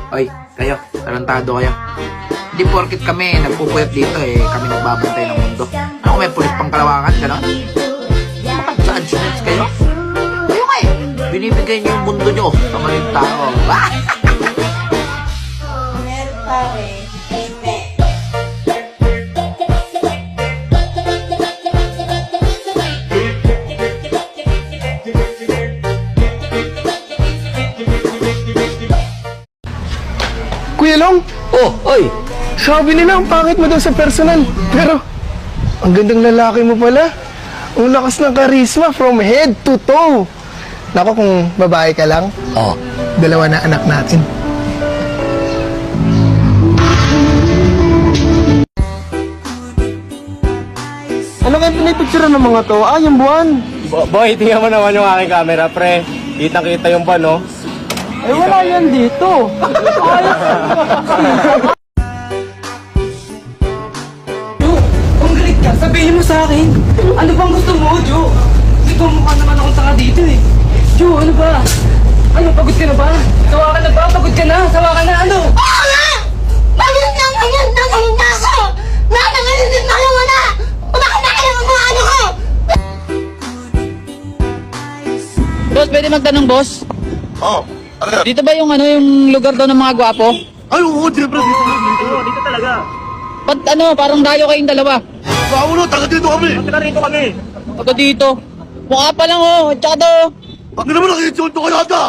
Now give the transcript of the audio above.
Oy, kayo, tarantado kayo. Hindi porkit kami nagpupuyat dito kami nagbabantay ng mundo. Ano may pulis pang kalawakan, gano'n? Maka-judgments kayo? Kayo binibigay niyo yung mundo niyo sa maling tao. Meron pa Hindi. Kuya Long, Oh, oy! sabi nila ang pangit mo daw sa personal. Pero, ang gandang lalaki mo pala. Ang lakas ng karisma from head to toe. Nako, kung babae ka lang, Oh. dalawa na anak natin. Ano kaya pinipicture ng mga to? Ah, yung buwan. Boy, tingnan mo naman yung aking camera, pre. Kitang-kita yung ban, no? Eh, wala yan dito. Kung galit ka, sabihin mo sa akin. Ano bang gusto mo, Jo? Ikaw mukha naman akong tanga dito eh. Jo, ano ba? Ano, pagod ka na ba? Sawa ka na ba? Pagod ka na? Sawa ka na? Ano? Oo nga! Pagod na ngayon na ako! Nanangalit na ako na! Bakit na kayo ang mga ano ko? Boss, pwede magtanong, boss? Oh, ano yan? Dito ba yung yung lugar daw ng mga gwapo? Ay, oo, siyempre dito. Dito talaga. Ba't parang dayo kayong dalawa? Paulo, taga dito kami. Pagka dito. Mukha pa lang, oh. Tsaka daw. Pag naman nakikitsunto ka yata.